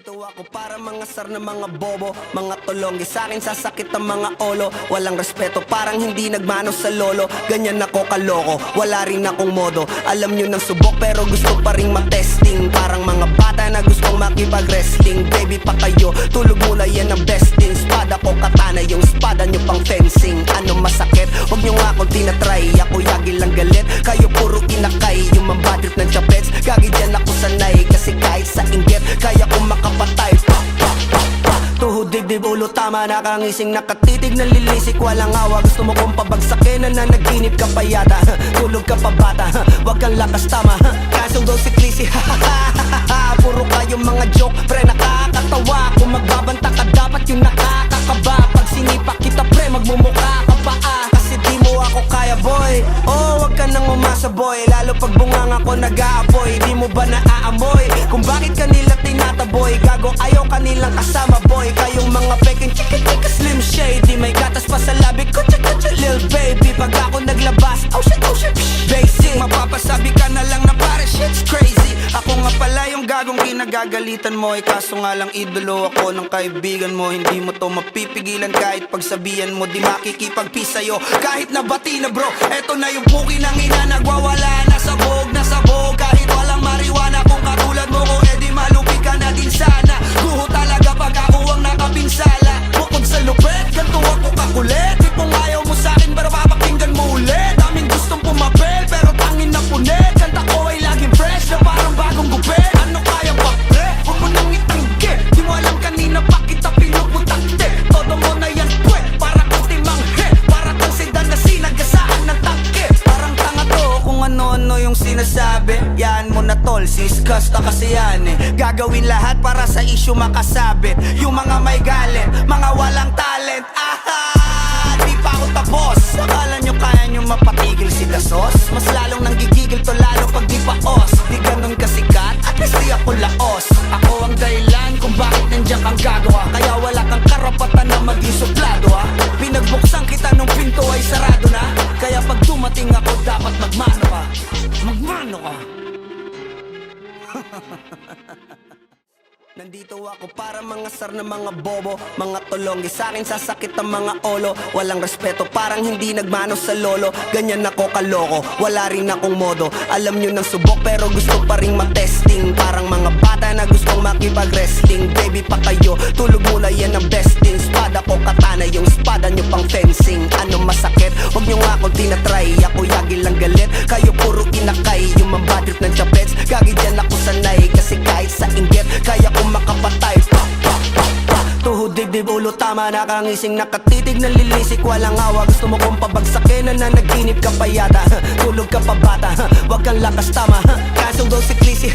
Nandito ako para mga sar na mga bobo, mga tulonggi. Sa'kin sasakit ang mga olo. Walang respeto, parang hindi nagmano sa lolo. Ganyan ako kaloko, wala rin akong modo. Alam nyo ng subok pero gusto pa rin matesting. Parang mga bata na gustong makipag-wrestling. Baby pa kayo, tulog muna yan ang besting. Spada ko katana, yung spada nyo pang fencing. Ano masakit? Huwag nyo nga ako tinatry. Ako yagi lang galit, kayo puro inakay. Yung mambadrip ng chapets, gagi dyan ako sanay. Kasi kahit sa inggit, kaya kong makapatay. Tuhod, dibdib, ulo, tama. Nakangising, nakatitig, nalilisik. Walang awa, gusto mo kong pabagsakin. Nananaginip ka pa yata. Tulog ka pa bata, wag kang lakas tama. Kasong daw si Clissy, puro kayong mga joke, pre nakakatawa. Kung magbabanta ka dapat yung nakakakaba. Pag sinipak kita pre, magmumukha ka pa kasi di mo ako kaya boy. Oh, wag ka nang umasa boy. Lalo pag bungang ako nag-aapoy. Di mo ba naaamoy kung bakit kanila tinataboy? Gago ayaw kanilang kasama boy. Kayong mga peking chika-chika slim shady. May gatas pa sa labi ko, chika-chika lil baby. Pag ako naglabas, oh shit, basic. Mapapasabi ka na lang na pare shit's crazy. Ako nga pala yung gagong kinagagalitan mo. Kaso nga lang idolo ako ng kaibigan mo. Hindi mo to mapipigilan kahit pagsabihan mo. Di makikipagpi sa'yo kahit nabati na bro. Eto na yung puki ng ina, nagwawala. Nasabog, kahit walang mariwana. Kung katulad mo ko, edi malupi ka na din sana. Guho talaga pag ako ang nakapinsala. Bukod sa lupet, ganito ako kakulit. Di kung ayaw mo sa'kin, pero papakinggan mo ulit. Daming gustong pumapel, pero tangin na punit. Kanta ko ay laging fresh na parang bagong gupit. Ano kaya ba pre? Huwag mo nang itanggi. Di mo alam kanina pa kita pinuputakte. Todo mo na yan pwe, para kang timanghe. Para kang sedan na sinagasaan ng tangke. Parang tanga to kung ano-ano yung sinasabi. Yan mo na tol, siskasta kasi yan Gagawin lahat para sa issue makasabit. Yung mga may galit, mga walang talent. Di pa ako tapos. Akala nyo kaya nyo mapatigil si Dasos? Mas lalong nanggigigil to lalo pag di pa os. Di ganun kasikat, at least di ako laos. Ako ang dahilan kung bakit nandiyan kang gagawa. Kaya wala kang karapatan na maging suplado Pinagbuksan kita nung pinto ay sarado na. Kaya pag dumating ako dapat magmano ka. Magmano ka. Nandito ako para mga sar na mga bobo, mga tulonggi. Sa'kin sasakit ang mga olo. Walang respeto, parang hindi nagmano sa lolo. Ganyan ako kaloko, wala rin akong modo. Alam nyo ng subok pero gusto pa rin matesting. Parang mga bata na gustong makipag-wrestling. Baby pa kayo, tulog muna yan ang besting. Spada ko katana, yung spada nyo pang fencing. Ano masakit? Huwag nyo nga akong tinatry. Ako yagi lang galit, kayo puro inakay. Yung mambadrip ng chapets, gagi dyan ako sanay. Kasi kahit sa inggit, kaya kong makapatay. Tuhod, dibdib, ulo, tama. Nakangising, nakatitig, nalilisik. Walang awa, gusto mo kong pabagsakin. Nananaginip ka pa yata. Tulog ka pa bata, wag kang lakas tama. Kasong daw si Clissy,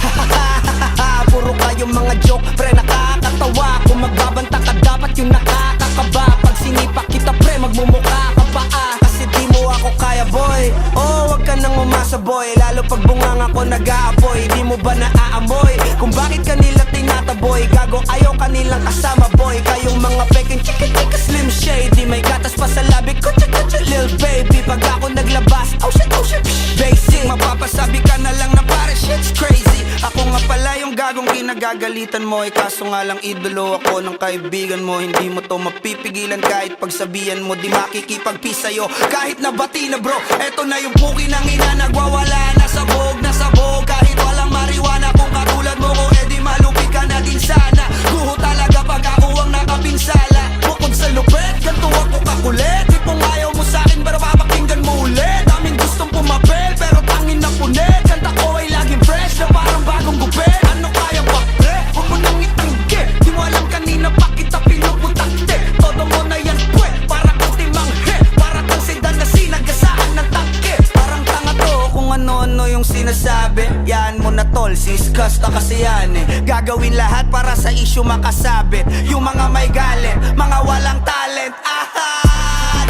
puro kayong mga joke, pre nakakatawa. Kung magbabanta ka dapat yung nakakakaba. Pag sinipak kita pre, magmumukha ka pa kasi di mo ako kaya boy. Oh, wag ka nang umasa boy. Lalo pag bungang ako nag-aapoy. Di mo ba naaamoy kung bakit kanila tinataboy? Gago ayaw kanilang kasama boy. Kayong mga peking chika-chika slim shady. May gatas pa sa labi ko, chika-chika lil baby. Pag ako naglabas, oh shit, basic. Mapapasabi ka na lang na pare shit's crazy. Ako nga pala yung gagong kinagagalitan mo. Kaso nga lang idolo ako ng kaibigan mo. Hindi mo to mapipigilan kahit pagsabihan mo. Di makikipagpi sa'yo kahit nabati na bro. Eto na yung puki ng ina, nagwawala. Nasabog, kahit walang mariwana. Kung katulad mo ko, edi malupi ka na din sana. Guho talaga pag ako ang nakapinsala. Bukod sa lupet, ganito ako kakulit. Di kung ayaw mo sa'kin, pero papakinggan mo ulit. Daming gustong pumapel, pero tangin na punit. Kanta ko ay laging fresh na parang bagong gupit. Ano kaya ba pre? Huwag mo nang itanggi. Di mo alam kanina pa kita pinuputakte. Todo mo na yan pwe, para kang timanghe. Para kang sedan na sinagasaan ng tangke. Parang tanga to kung ano-ano yung sinasabi. Yan mo na tol, siskasta kasi yan Gagawin lahat para sa issue makasabit. Yung mga may galit, mga walang talent.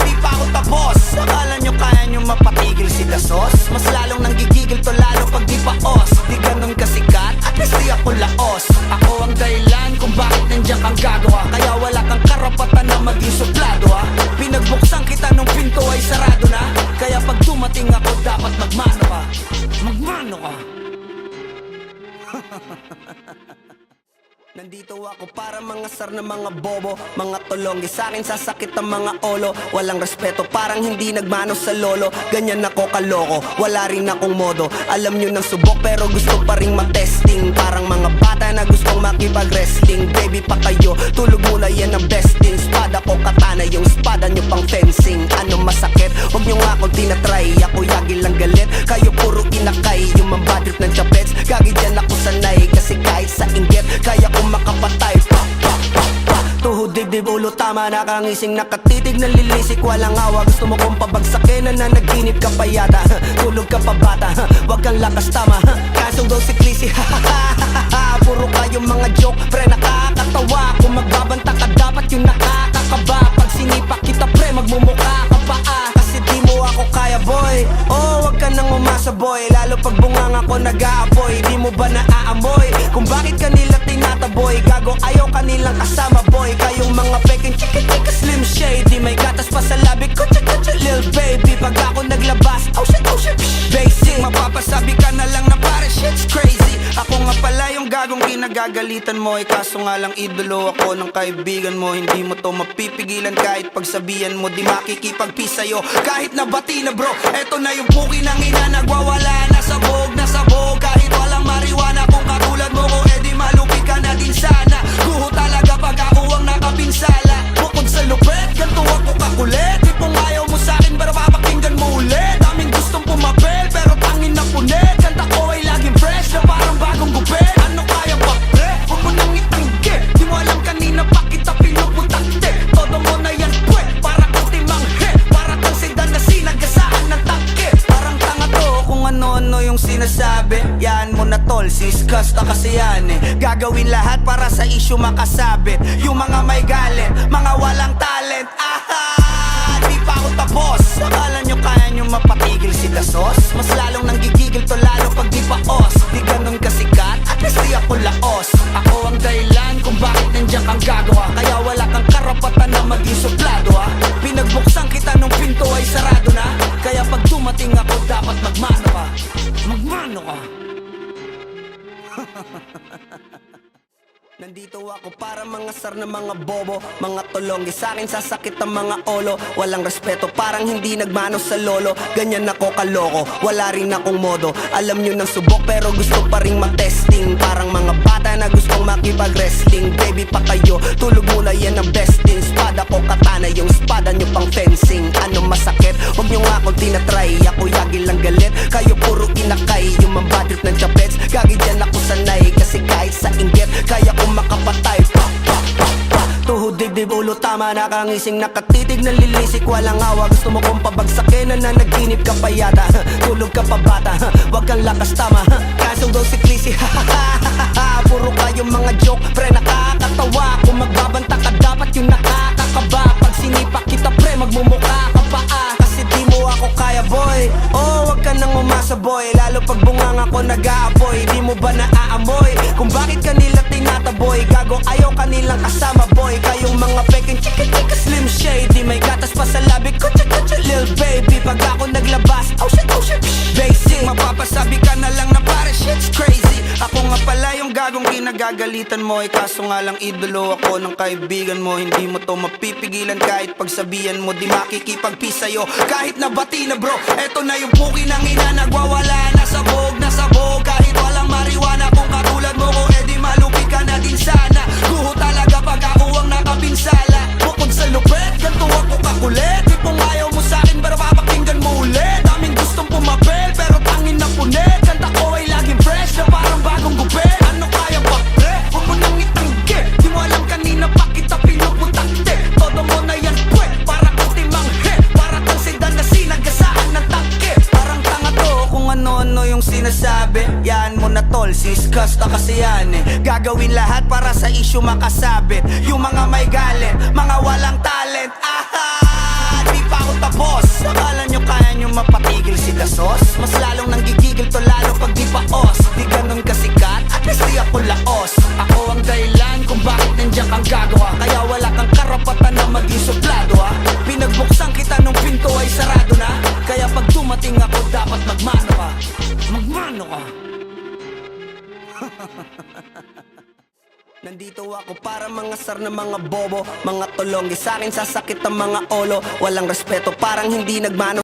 Di pa ako tapos. Akala nyo kaya nyo mapatigil si Dasos? Mas lalong nanggigigil to lalo pag di pa os. Di ganun kasikat, at least di ako laos. Ako ang dahilan kung bakit nandiyan kang gagawa. Kaya wala kang karapatan na maging suplado Pinagbuksan kita nung pinto ay sarado na. Kaya pag dumating ako dapat magmano ka. Magmano ka. Nandito ako para mga sar na mga bobo, mga tulonggi sa akin sasakit ang mga olo. Walang respeto, parang hindi nagmano sa lolo. Ganyan ako kaloko, wala rin akong modo. Alam nyo ng subok pero gusto pa rin matesting. Parang mga bata na gustong makipag-wrestling. Baby pa kayo, tulog muna yan ang besting. Spada ko katana, yung spada nyo pang fencing. Ano masakit? Huwag nyo nga akong tinatry. Ako yagi lang galit, kayo puro inakay. Yung mambatrip ng chapets, gagi dyan ako sanay. Kasi kahit sa inggit, kaya ko makapatay. Tuhod, dibdib, ulo, tama, nakangising, nakatitig, nalilisik, walang awa. Gusto mo kong pabagsakin, nananaginip ka pa yata. Tulog ka pa bata, wag kang lakas tama. Kasong daw si Clissy, puro kayong mga joke, pre nakakatawa. Kung magbabanta ka dapat yung nakakakaba. Pag sinipa kita pre, magmumukha ka pa kasi di mo ako kaya boy. Oh, wag ka nang umasa boy, lalo pag bungang ako nag-aapoy. Di mo ba naaamoy kung bakit kanila tinataboy? Gago ayaw kanilang kasama boy. Kayong mga peking chika-chika slim shady, may gatas pa sa labi ko, cha-cha-cha lil baby. Pag ako naglabas, oh shit, basic. Mapapasabi ka na lang na pare shit's crazy. Ako nga pala yung gagong kinagagalitan mo. Kaso nga lang idolo ako ng kaibigan mo. Hindi mo to mapipigilan kahit pagsabihan mo. Di makikipag-peace sa'yo kahit nabati na bro. Eto na yung puki ng ina, nagwawala na sabog. Kahit walang marijuana, kung katulad mo ko edi malupi ka na din sana. Guho talaga pag ako ang nakapinsala. Bukod sa lupet, ganito ako kakulit. Tipong ayaw mo sa'kin pero papakinggan mo ulit. Daming gustong pumapel pero tangin na punit. Kanta ko ay laging fresh na parang bagong gupit. Ano kaya pa pre? Huwag mo nang itanggi. Di mo alam kanina pa kita pinuputakte. Todo mo na yan pwe, para kang timanghe. Para kang sedan na sinagasaan ng tangke. Parang tanga to kung ano-ano yung sinasabi. Yan mo na tol, siskasta kasi yan eh. Gagawin lahat para sa issue makasabit. Yung mga may galit, mga walang talent. Di pa ako tapos. Akala nyo kaya nyo mapatigil si Dasos? Mas lalong nanggigigil to lalo pag di pa os. Di ganun kasikat, at least di ako laos. Ako ang dahilan kung bakit nandiyan kang gagawa. Kaya wala kang karapatan na maging suplado ha. Pinagbuksan kita nung pinto ay sarado na. Kaya pag dumating ako dapat magmano ka. Magmano ka. Nandito ako para mga sar na mga bobo, mga tulonggi sa akin sasakit ang mga olo. Walang respeto, parang hindi nagmano sa lolo. Ganyan ako kaloko, wala rin akong modo. Alam nyo ng subok pero gusto pa rin matesting. Parang mga bata na gustong makipag-wrestling. Baby pa kayo, tulog muna yan ang besting. Spada ko katana, yung spada nyo pang fencing. Ano masakit? Huwag nyo nga akong tinatry. Ako yagi lang galit, kayo puro inakay. Yung mambatrip ng chapets, gagi dyan ako sanay. Kasi kahit sa inggit, kaya ko makapatay. Tuhod, dibdib, ulo, tama, nakangising, nakatitig, nalilisik, walang awa. Gusto mo kong pabagsakin, nananaginip ka pa yata. Tulog ka pa bata, wag kang lakas tama. Kasong daw si Clissy, puro kayong mga joke, pre nakakatawa. Kung magbabanta ka dapat yung nakakakaba. Pag sinipa kita pre, magmumukha ka pa kasi di mo ako kaya boy. Oh, wag ka nang umasa boy, lalo pag bungang ako nag-aapoy. Di mo ba naaamoy kung bakit kanila tinataboy? Gago ayaw kanilang kasama boy. Kayong mga peking chika-chika slim shady, may gatas pa sa labi ko, cha-cha-cha lil baby. Pag ako naglabas, oh shit, basic. Mapapasabi ka na lang na pare shit's crazy. Ako nga pala yung gagong kinagagalitan mo. Kaso nga lang idolo ako ng kaibigan mo. Hindi mo to mapipigilan kahit pagsabihan mo. Di makikipag-peace sa'yo kahit nabati na bro. Eto na yung puki ng ina, nagwawala na sabog. Kahit walang marijuana, kung katulad mo ko edi malupi ka na din sana. Guho talaga pag ako ang nakapinsala. Bukod sa lupet, ganito ako kakulit. Tipong ayaw mo sa'kin pero papakinggan mo ulit. Daming gustong pumapel pero tangin na punit. Kanta ko ay laging fresh na parang bagong gupit. Ano kaya pa pre? Huwag mo nang itanggi. Di mo alam kanina pa kita pinuputakte. Todo mo na yan pwe, para kang timanghe. Para kang sedan na sinagasaan ng tangke. Parang tanga to kung ano-ano yung sinasabi. Yan mo na tol, siskasta kasi yan eh. Gagawin lahat para sa issue makasabit. Yung mga may galit, mga walang talent. Di pa ako tapos. Akala nyo kaya nyo mapatigil si Dasos? Mas lalong nanggigigil to lalo pag di pa os. Di ganun kasikat, at least di ako laos. Ako ang dahilan kung bakit nandiyan kang gagawa. Kaya wala kang karapatan na maging suplado ha. Pinagbuksan kita nung pinto ay sarado na. Kaya pag dumating ako dapat magmano ka. Magmano ka. Nandito ako para mga sar na mga bobo, mga tulonggi. Sa akin sasakit ang mga olo. Walang respeto, parang hindi nagmano